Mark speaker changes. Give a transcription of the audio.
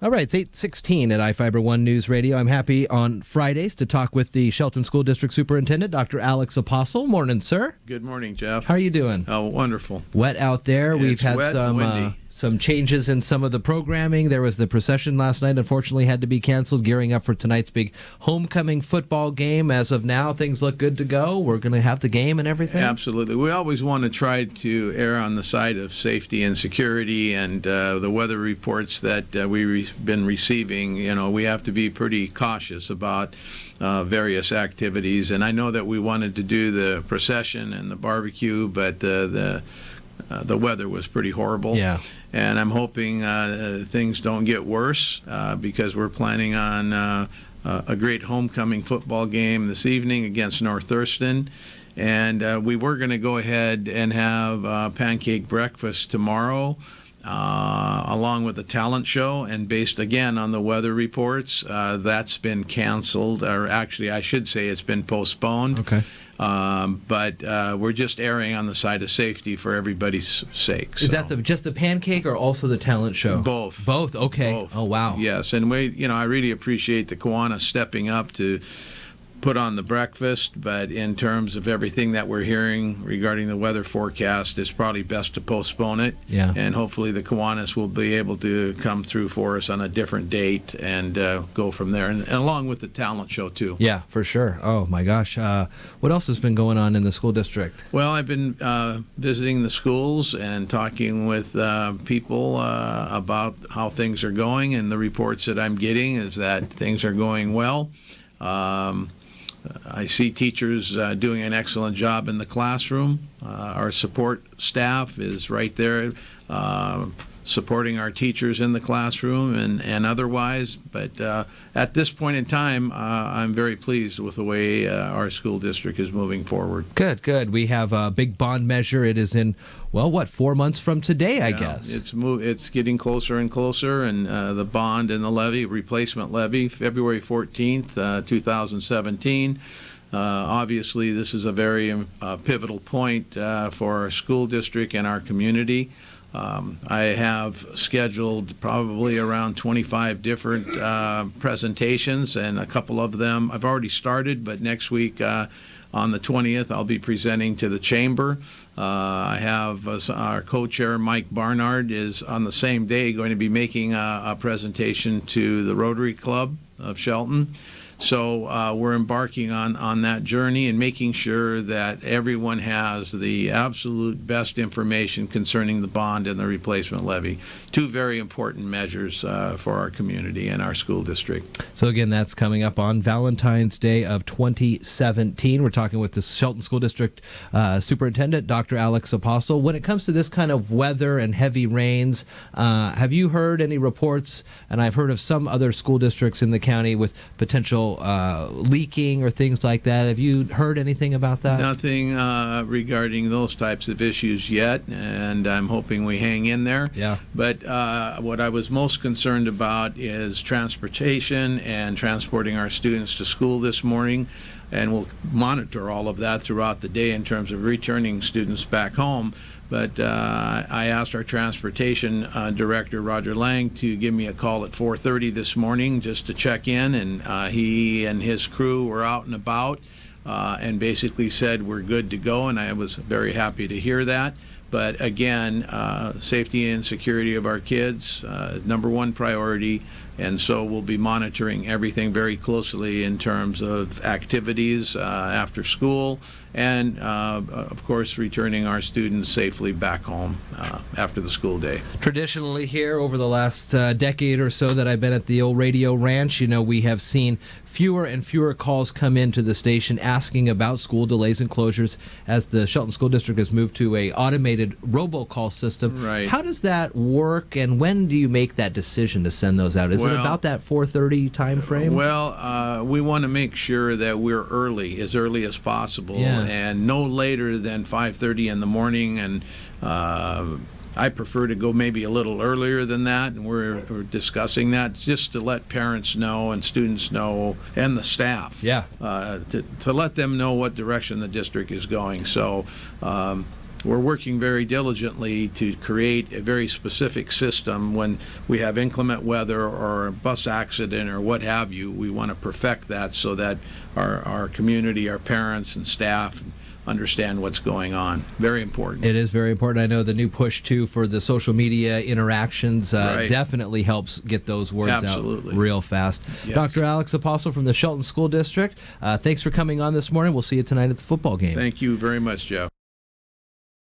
Speaker 1: All right, it's 8:16 at iFiber One News Radio. I'm happy on Fridays to talk with the Shelton School District Superintendent, Dr. Alex Apostle. Morning, sir.
Speaker 2: Good morning, Jeff.
Speaker 1: How are you doing?
Speaker 2: Oh, wonderful.
Speaker 1: Wet out there. We've had
Speaker 2: wet and windy.
Speaker 1: some changes in some of the programming. There was the procession last night, unfortunately had to be canceled, gearing up for tonight's big homecoming football game. As of now, things look good to go. We're going to have the game and everything.
Speaker 2: Absolutely. We always want to try to err on the side of safety and security, and the weather reports that we've been receiving, we have to be pretty cautious about various activities. And I know that we wanted to do the procession and the barbecue, but the weather was pretty horrible.
Speaker 1: Yeah.
Speaker 2: And I'm hoping things don't get worse because we're planning on a great homecoming football game this evening against North Thurston. And we were going to go ahead and have pancake breakfast tomorrow, along with the talent show, and based again on the weather reports, that's been canceled, or actually I should say it's been postponed.
Speaker 1: Okay.
Speaker 2: But we're just erring on the side of safety for everybody's sake.
Speaker 1: Is that just the pancake or also the talent show?
Speaker 2: Both.
Speaker 1: Both. Okay.
Speaker 2: Both.
Speaker 1: Oh wow.
Speaker 2: Yes, and I really appreciate the Kiwanis stepping up to put on the breakfast, but in terms of everything that we're hearing regarding the weather forecast, it's probably best to postpone it.
Speaker 1: Yeah.
Speaker 2: And hopefully the Kiwanis will be able to come through for us on a different date and go from there, and along with the talent show too.
Speaker 1: Yeah, for sure. Oh my gosh. What else has been going on in the school district?
Speaker 2: Well, I've been visiting the schools and talking with people about how things are going, and the reports that I'm getting is that things are going well. I see teachers doing an excellent job in the classroom. Our support staff is right there supporting our teachers in the classroom and otherwise. But at this point in time, I'm very pleased with the way our school district is moving forward.
Speaker 1: Good. We have a big bond measure. It is in, 4 months from today, I guess.
Speaker 2: It's getting closer and closer, and the bond and the levy, replacement levy, February 14th, 2017. Obviously, this is a very pivotal point for our school district and our community. I have scheduled probably around 25 different presentations, and a couple of them I've already started, but next week on the 20th I'll be presenting to the chamber. I have our co-chair Mike Barnard is on the same day going to be making a presentation to the Rotary Club of Shelton. So we're embarking on that journey and making sure that everyone has the absolute best information concerning the bond and the replacement levy. Two very important measures for our community and our school district.
Speaker 1: So again, that's coming up on Valentine's Day of 2017. We're talking with the Shelton School District Superintendent, Dr. Alex Apostle. When it comes to this kind of weather and heavy rains, have you heard any reports, and I've heard of some other school districts in the county with potential leaking or things like that. Have you heard anything about that?
Speaker 2: Nothing regarding those types of issues yet, and I'm hoping we hang in there.
Speaker 1: Yeah.
Speaker 2: But what I was most concerned about is transportation and transporting our students to school this morning, and we'll monitor all of that throughout the day in terms of returning students back home. But I asked our transportation director, Roger Lang, to give me a call at 4:30 this morning just to check in, and he and his crew were out and about and basically said we're good to go, and I was very happy to hear that. But again, safety and security of our kids, number one priority, and so we'll be monitoring everything very closely in terms of activities after school, and of course returning our students safely back home after the school day.
Speaker 1: Traditionally here over the last decade or so that I've been at the old radio ranch, we have seen fewer and fewer calls come into the station asking about school delays and closures as the Shelton School District has moved to a automated robocall system.
Speaker 2: Right.
Speaker 1: How does that work, and when do you make that decision to send those out? Is it about that 4:30 time frame?
Speaker 2: Well, we want to make sure that we're early as possible, and no later than 5:30 in the morning, and I prefer to go maybe a little earlier than that, and we're discussing that just to let parents know and students know and the staff to let them know what direction the district is going. So we're working very diligently to create a very specific system when we have inclement weather or a bus accident or what have you. We want to perfect that so that our community, our parents and staff understand what's going on. Very important.
Speaker 1: It is very important. I know the new push, too, for the social media interactions
Speaker 2: Right.
Speaker 1: definitely helps get those words
Speaker 2: Absolutely.
Speaker 1: out real fast.
Speaker 2: Yes.
Speaker 1: Dr. Alex Apostle from the Shelton School District, thanks for coming on this morning. We'll see you tonight at the football game.
Speaker 2: Thank you very much, Jeff.